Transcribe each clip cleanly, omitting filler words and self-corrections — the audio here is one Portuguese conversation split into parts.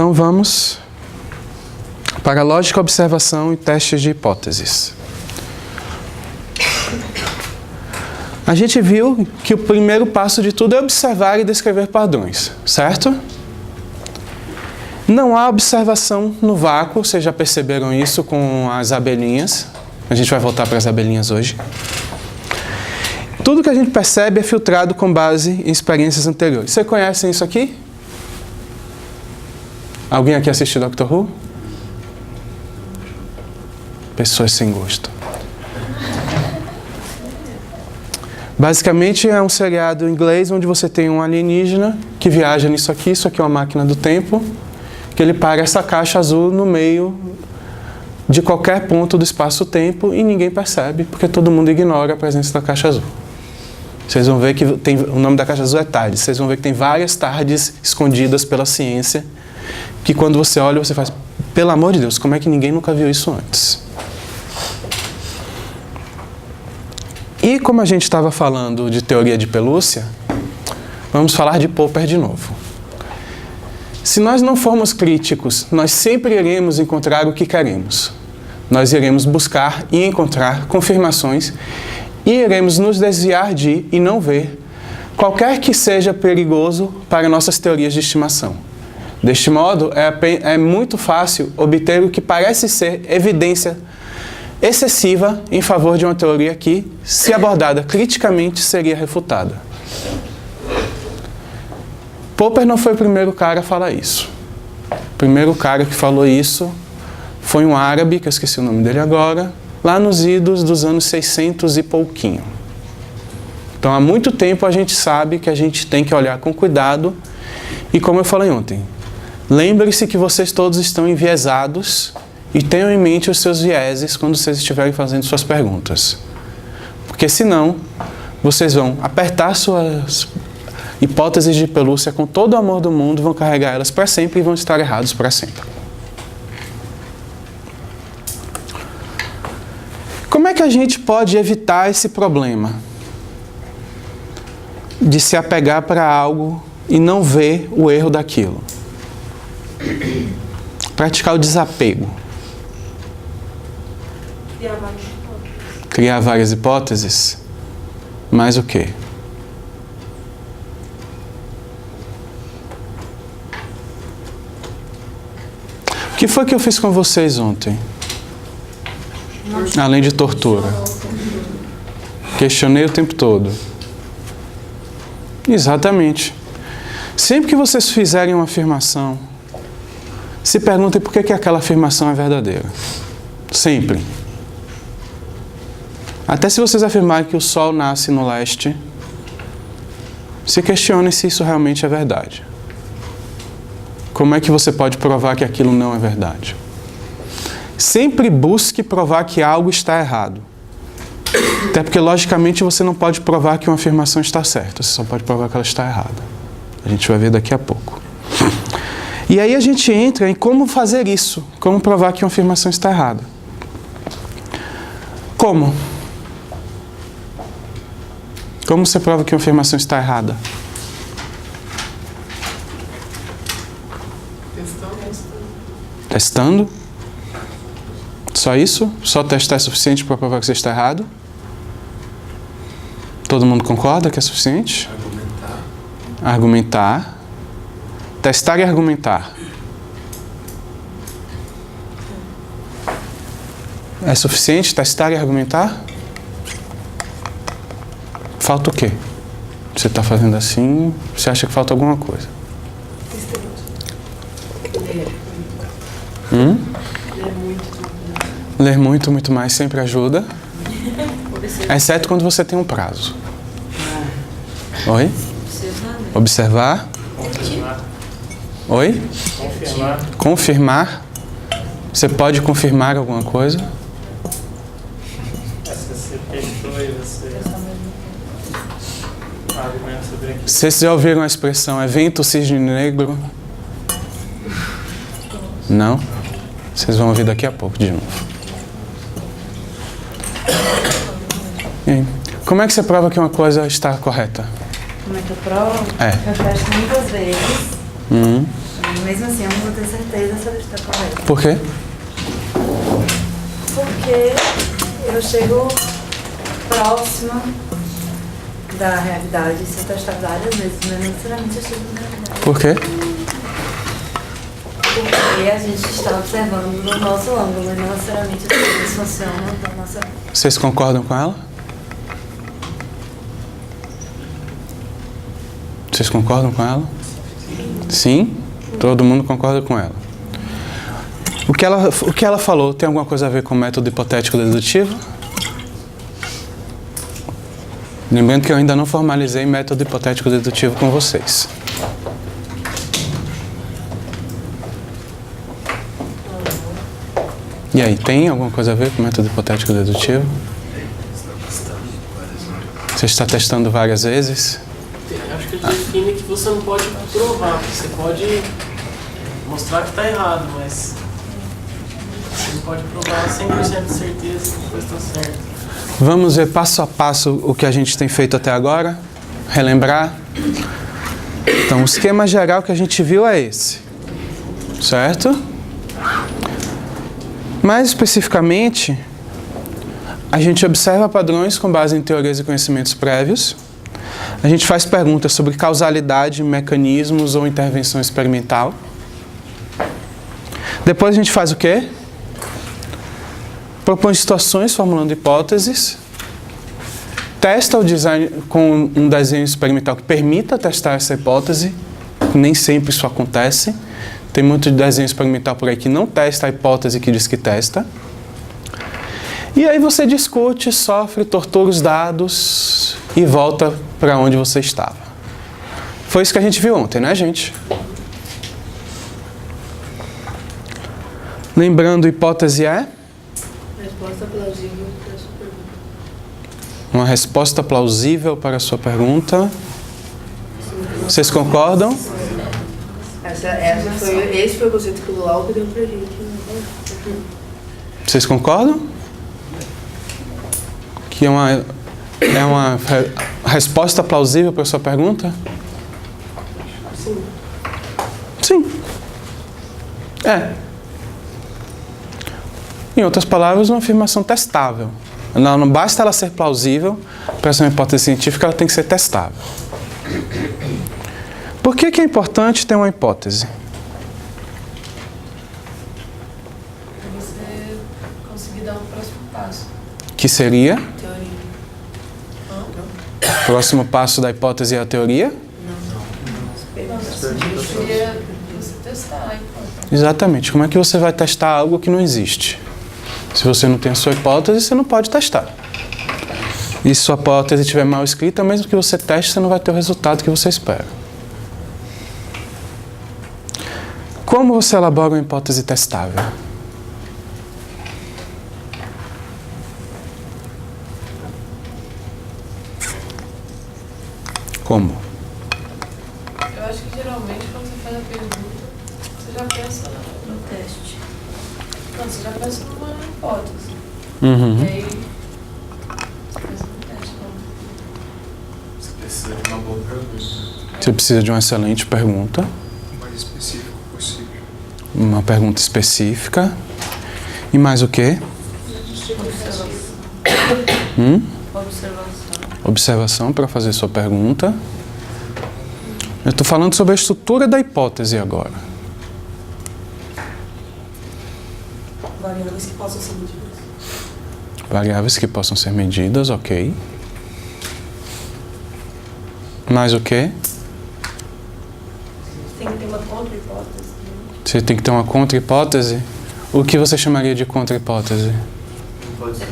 Então vamos para a lógica, observação e testes de hipóteses. A gente viu que o primeiro passo de tudo é observar e descrever padrões, certo? Não há observação no vácuo, vocês já perceberam isso com as abelhinhas. A gente vai voltar para as abelhinhas hoje. Tudo que a gente percebe é filtrado com base em experiências anteriores. Vocês conhecem isso aqui? Alguém aqui assistiu Dr. Who? Pessoas sem gosto. Basicamente é um seriado inglês onde você tem um alienígena que viaja nisso aqui é uma máquina do tempo, que ele para essa caixa azul no meio de qualquer ponto do espaço-tempo e ninguém percebe, porque todo mundo ignora a presença da caixa azul. Vocês vão ver que o nome da caixa azul é TARDIS. Vocês vão ver que tem várias TARDIS escondidas pela ciência, que quando você olha, você faz, pelo amor de Deus, como é que ninguém nunca viu isso antes? E como a gente estava falando de teoria de pelúcia, vamos falar de Popper de novo. Se nós não formos críticos, nós sempre iremos encontrar o que queremos. Nós iremos buscar e encontrar confirmações e iremos nos desviar de e não ver qualquer que seja perigoso para nossas teorias de estimação. Deste modo, é muito fácil obter o que parece ser evidência excessiva em favor de uma teoria que, se abordada criticamente, seria refutada. Popper não foi o primeiro cara a falar isso. O primeiro cara que falou isso foi um árabe, que eu esqueci o nome dele agora, lá nos idos dos anos 600 e pouquinho. Então, há muito tempo a gente sabe que a gente tem que olhar com cuidado e, como eu falei ontem, lembre-se que vocês todos estão enviesados e tenham em mente os seus vieses quando vocês estiverem fazendo suas perguntas. Porque senão, vocês vão apertar suas hipóteses de pelúcia com todo o amor do mundo, vão carregar elas para sempre e vão estar errados para sempre. Como é que a gente pode evitar esse problema de se apegar para algo e não ver o erro daquilo? Praticar o desapego. Criar várias hipóteses. Mais o quê? O que foi que eu fiz com vocês ontem? Além de tortura. Questionei o tempo todo. Exatamente. Sempre que vocês fizerem uma afirmação, se perguntem por que aquela afirmação é verdadeira. Sempre. Até se vocês afirmarem que o Sol nasce no leste, se questionem se isso realmente é verdade. Como é que você pode provar que aquilo não é verdade? Sempre busque provar que algo está errado. Até porque, logicamente, você não pode provar que uma afirmação está certa. Você só pode provar que ela está errada. A gente vai ver daqui a pouco. E aí a gente entra em como fazer isso. Como provar que uma afirmação está errada. Como? Como você prova que uma afirmação está errada? Testando? Só isso? Só testar é suficiente para provar que você está errado? Todo mundo concorda que é suficiente? Argumentar. Testar e argumentar. É suficiente testar e argumentar? Falta o quê? Você está fazendo assim, você acha que falta alguma coisa? Ler muito, muito mais sempre ajuda. Exceto quando você tem um prazo. Oi? Observar. Oi? Confirmar. Você pode confirmar alguma coisa? Você testou e você argumenta sobre aquilo. Vocês já ouviram a expressão evento cisne negro? Não? Vocês vão ouvir daqui a pouco de novo. Como é que você prova que uma coisa está correta? Como é que eu provo? É. Eu testo muitas vezes. mesmo assim eu não vou ter certeza se ela está correta. Por quê? Porque eu chego próxima da realidade. Se eu testar várias vezes, não necessariamente eu chego na realidade. Por quê? Porque a gente está observando no nosso ângulo e não necessariamente as coisas funcionam da nossa... Vocês concordam com ela? Vocês concordam com ela? Sim? Todo mundo concorda com ela. O que ela falou tem alguma coisa a ver com o método hipotético dedutivo? Lembrando que eu ainda não formalizei método hipotético dedutivo com vocês. E aí, tem alguma coisa a ver com o método hipotético dedutivo? Você está testando várias vezes? Acho que ele define que você não pode provar, você pode mostrar que está errado, mas você não pode provar 100% de certeza que coisa está certa. Vamos ver passo a passo o que a gente tem feito até agora? Relembrar? Então, o esquema geral que a gente viu é esse. Certo? Mais especificamente, a gente observa padrões com base em teorias e conhecimentos prévios. A gente faz perguntas sobre causalidade, mecanismos ou intervenção experimental. Depois a gente faz o quê? Propõe situações formulando hipóteses. Testa o design com um desenho experimental que permita testar essa hipótese. Nem sempre isso acontece. Tem muito desenho experimental por aí que não testa a hipótese que diz que testa. E aí você discute, sofre, tortura os dados e volta para onde você estava. Foi isso que a gente viu ontem, né, gente? Lembrando, hipótese é? Resposta plausível para a sua pergunta. Uma resposta plausível para a sua pergunta. Vocês concordam? Esse foi o conceito que o Glauco deu pra gente. Vocês concordam? Que é uma resposta plausível para a sua pergunta? Sim. Sim. É. Em outras palavras, uma afirmação testável. Não basta ela ser plausível para ser uma hipótese científica, ela tem que ser testável. Por que é importante ter uma hipótese? Para você conseguir dar um próximo passo. Que seria? Teoria. O próximo passo da hipótese é a teoria? Seria você testar a hipótese. Exatamente. Como é que você vai testar algo que não existe? Se você não tem a sua hipótese, você não pode testar. E se sua hipótese estiver mal escrita, mesmo que você teste, você não vai ter o resultado que você espera. Como você elabora uma hipótese testável? Como? Eu acho que geralmente quando você faz a pergunta, você já pensa no teste. Não, você já pensa numa hipótese. Uhum. E aí, você pensa no teste. Você precisa de uma boa pergunta. Você precisa de uma excelente pergunta. O mais específico possível. Uma pergunta específica. E mais o quê? Observação. Observação para fazer sua pergunta. Eu estou falando sobre a estrutura da hipótese agora. Variáveis que possam ser medidas. Variáveis que possam ser medidas, ok. Mais o quê? Tem que ter uma contra-hipótese. Você tem que ter uma contra-hipótese. O que você chamaria de contra-hipótese?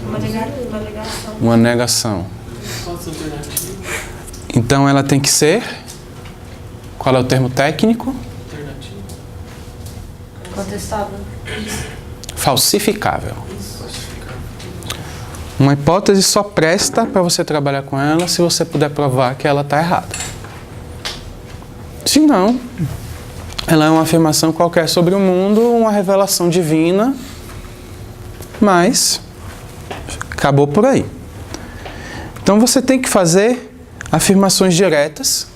Uma negação. Uma negação. Hipótese alternativa. Então ela tem que ser... Qual é o termo técnico? Alternativa. Contestável. Falsificável. Uma hipótese só presta para você trabalhar com ela se você puder provar que ela está errada. Se não, ela é uma afirmação qualquer sobre o mundo, uma revelação divina, mas acabou por aí. Então você tem que fazer afirmações diretas.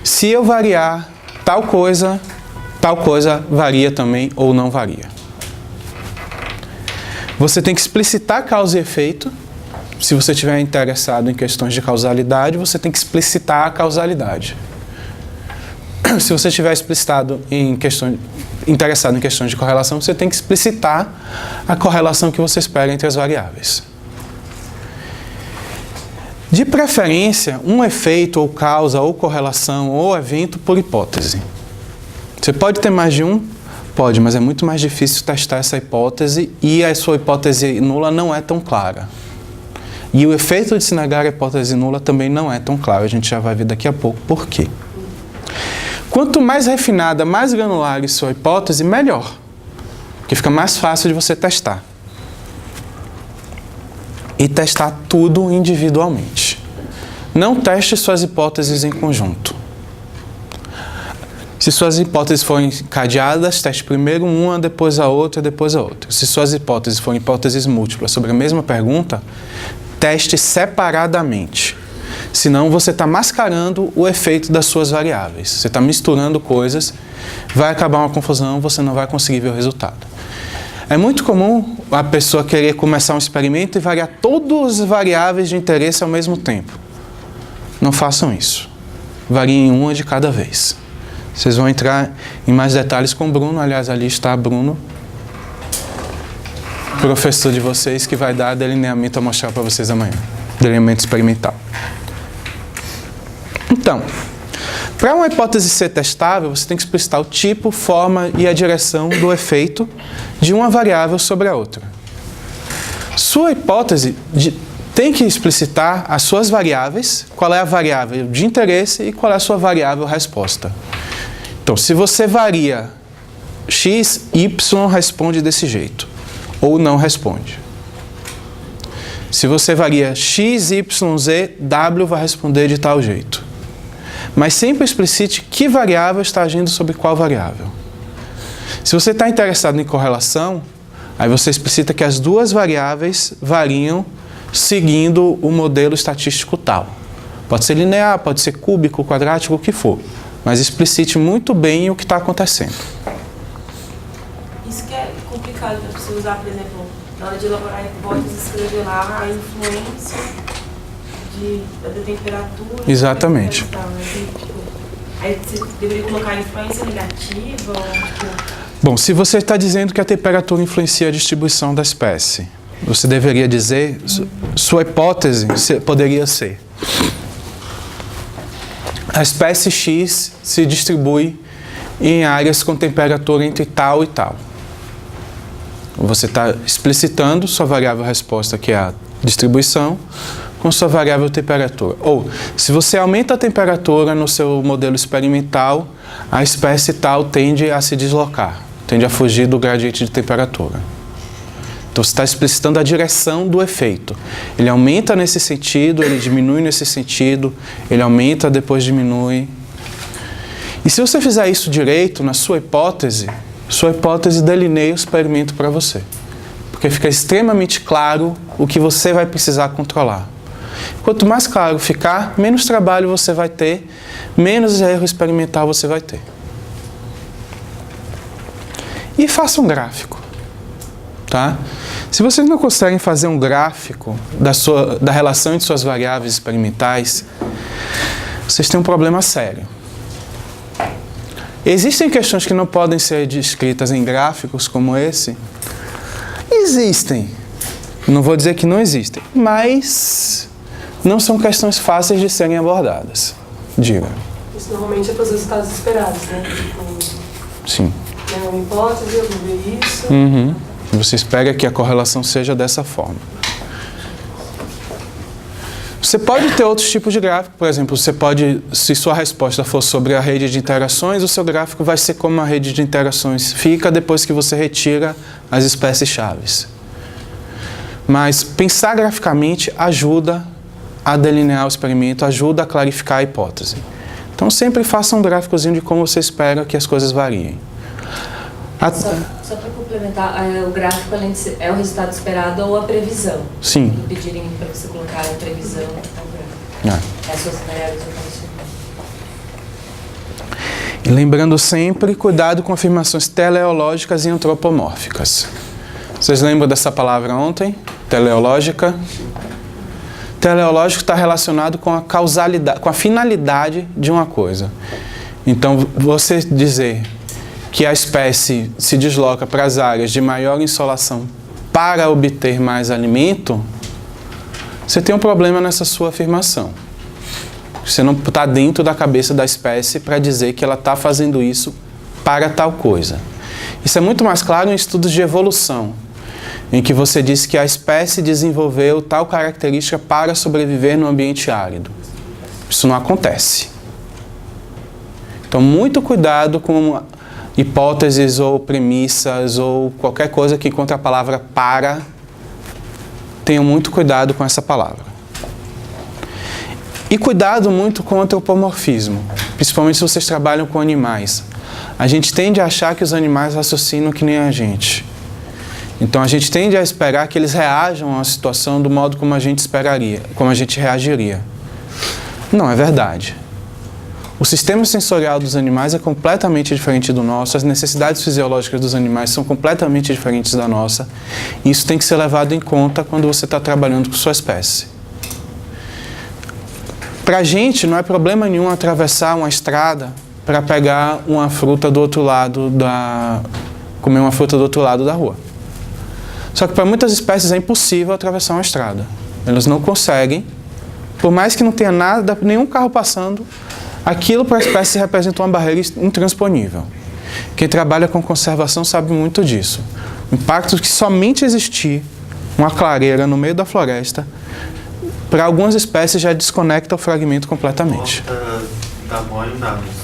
Se eu variar tal coisa varia também ou não varia. Você tem que explicitar causa e efeito. Se você estiver interessado em questões de causalidade, você tem que explicitar a causalidade. Se você estiver interessado em questões de correlação, você tem que explicitar a correlação que você espera entre as variáveis. De preferência, um efeito ou causa ou correlação ou evento por hipótese. Você pode ter mais de um? Pode, mas é muito mais difícil testar essa hipótese e a sua hipótese nula não é tão clara. E o efeito de se negar a hipótese nula também não é tão claro. A gente já vai ver daqui a pouco por quê. Quanto mais refinada, mais granular a sua hipótese, melhor. Porque fica mais fácil de você testar. E testar tudo individualmente. Não teste suas hipóteses em conjunto. Se suas hipóteses forem cadeadas, teste primeiro uma, depois a outra, depois a outra. Se suas hipóteses forem hipóteses múltiplas sobre a mesma pergunta, teste separadamente. Senão você está mascarando o efeito das suas variáveis. Você está misturando coisas, vai acabar uma confusão, você não vai conseguir ver o resultado. É muito comum a pessoa querer começar um experimento e variar todas as variáveis de interesse ao mesmo tempo. Não façam isso. Variem uma de cada vez. Vocês vão entrar em mais detalhes com o Bruno. Aliás, ali está Bruno, professor de vocês, que vai dar delineamento amostral para vocês amanhã. Delineamento experimental. Então, para uma hipótese ser testável, você tem que explicitar o tipo, forma e a direção do efeito de uma variável sobre a outra. Sua hipótese tem que explicitar as suas variáveis, qual é a variável de interesse e qual é a sua variável resposta. Então, se você varia x, y responde desse jeito, ou não responde. Se você varia x, y, z, w vai responder de tal jeito. Mas sempre explicite que variável está agindo sobre qual variável. Se você está interessado em correlação, aí você explicita que as duas variáveis variam seguindo o modelo estatístico tal. Pode ser linear, pode ser cúbico, quadrático, o que for. Mas explicite muito bem o que está acontecendo. Isso que é complicado para você usar, por exemplo, na hora de elaborar hipóteses, escrever lá a influência da temperatura. Exatamente. Aí você deveria colocar a influência negativa ou Bom, se você está dizendo que a temperatura influencia a distribuição da espécie, você deveria dizer, sua hipótese poderia ser: a espécie X se distribui em áreas com temperatura entre tal e tal. Você está explicitando sua variável resposta, que é a distribuição, com sua variável temperatura. Ou, se você aumenta a temperatura no seu modelo experimental, a espécie tal tende a se deslocar, tende a fugir do gradiente de temperatura. Então, você está explicitando a direção do efeito. Ele aumenta nesse sentido, ele diminui nesse sentido, ele aumenta, depois diminui. E se você fizer isso direito, na sua hipótese delineia o experimento para você. Porque fica extremamente claro o que você vai precisar controlar. Quanto mais claro ficar, menos trabalho você vai ter, menos erro experimental você vai ter. E faça um gráfico. Tá? Se vocês não conseguem fazer um gráfico da relação entre suas variáveis experimentais, vocês têm um problema sério. Existem questões que não podem ser descritas em gráficos como esse? Existem. Não vou dizer que não existem, mas não são questões fáceis de serem abordadas. Diga. Isso normalmente é para os resultados esperados, né? Sim. Tem uma hipótese, eu vou ver isso. Uhum. Você espera que a correlação seja dessa forma. Você pode ter outros tipos de gráfico, por exemplo, você pode, se sua resposta for sobre a rede de interações, o seu gráfico vai ser como a rede de interações fica depois que você retira as espécies-chaves. Mas pensar graficamente ajuda a delinear o experimento, ajuda a clarificar a hipótese. Então sempre faça um gráficozinho de como você espera que as coisas variem. Só para complementar, o gráfico além de ser, é o resultado esperado ou a previsão? Sim. Quando pedirem para você colocar a previsão, é o gráfico. É as suas variáveis operacionais. E lembrando sempre, cuidado com afirmações teleológicas e antropomórficas. Vocês lembram dessa palavra ontem? Teleológica. Teleológico está relacionado com a causalidade, com a finalidade de uma coisa. Então, você dizer que a espécie se desloca para as áreas de maior insolação para obter mais alimento, você tem um problema nessa sua afirmação. Você não está dentro da cabeça da espécie para dizer que ela está fazendo isso para tal coisa. Isso é muito mais claro em estudos de evolução, em que você diz que a espécie desenvolveu tal característica para sobreviver no ambiente árido. Isso não acontece. Então, muito cuidado com hipóteses ou premissas ou qualquer coisa que encontre a palavra para. Tenham muito cuidado com essa palavra. E cuidado muito com o antropomorfismo, principalmente se vocês trabalham com animais. A gente tende a achar que os animais raciocinam que nem a gente. Então a gente tende a esperar que eles reajam à situação do modo como a gente esperaria, como a gente reagiria. Não é verdade. O sistema sensorial dos animais é completamente diferente do nosso, as necessidades fisiológicas dos animais são completamente diferentes da nossa. E isso tem que ser levado em conta quando você está trabalhando com sua espécie. Para a gente não é problema nenhum atravessar uma estrada para pegar uma fruta do outro lado comer uma fruta do outro lado da rua. Só que para muitas espécies é impossível atravessar uma estrada. Elas não conseguem, por mais que não tenha nada, nenhum carro passando, aquilo para a espécie representa uma barreira intransponível. Quem trabalha com conservação sabe muito disso. O impacto que somente existir uma clareira no meio da floresta, para algumas espécies já desconecta o fragmento completamente.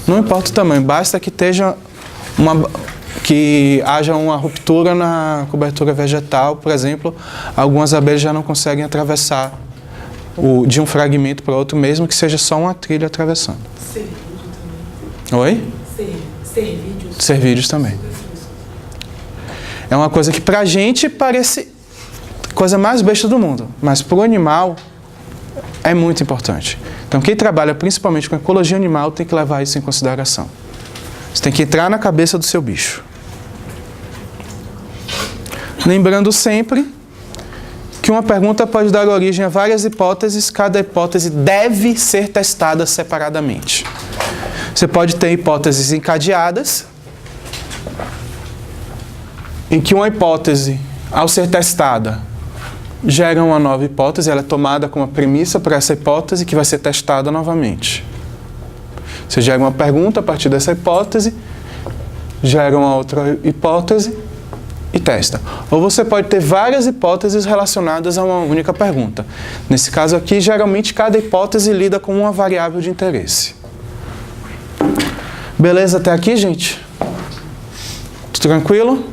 Não importa o tamanho, basta que haja uma ruptura na cobertura vegetal, por exemplo, algumas abelhas já não conseguem atravessar de um fragmento para outro, mesmo que seja só uma trilha atravessando. Cervídeo também. Oi? Cervídeos. Cervídeos também. É uma coisa que para a gente parece coisa mais besta do mundo, mas para o animal é muito importante. Então quem trabalha principalmente com ecologia animal tem que levar isso em consideração. Você tem que entrar na cabeça do seu bicho. Lembrando sempre que uma pergunta pode dar origem a várias hipóteses, cada hipótese deve ser testada separadamente. Você pode ter hipóteses encadeadas, em que uma hipótese, ao ser testada, gera uma nova hipótese, ela é tomada como premissa para essa hipótese que vai ser testada novamente. Você gera uma pergunta a partir dessa hipótese, gera uma outra hipótese e testa. Ou você pode ter várias hipóteses relacionadas a uma única pergunta. Nesse caso aqui, geralmente cada hipótese lida com uma variável de interesse. Beleza até aqui, gente? Tudo tranquilo?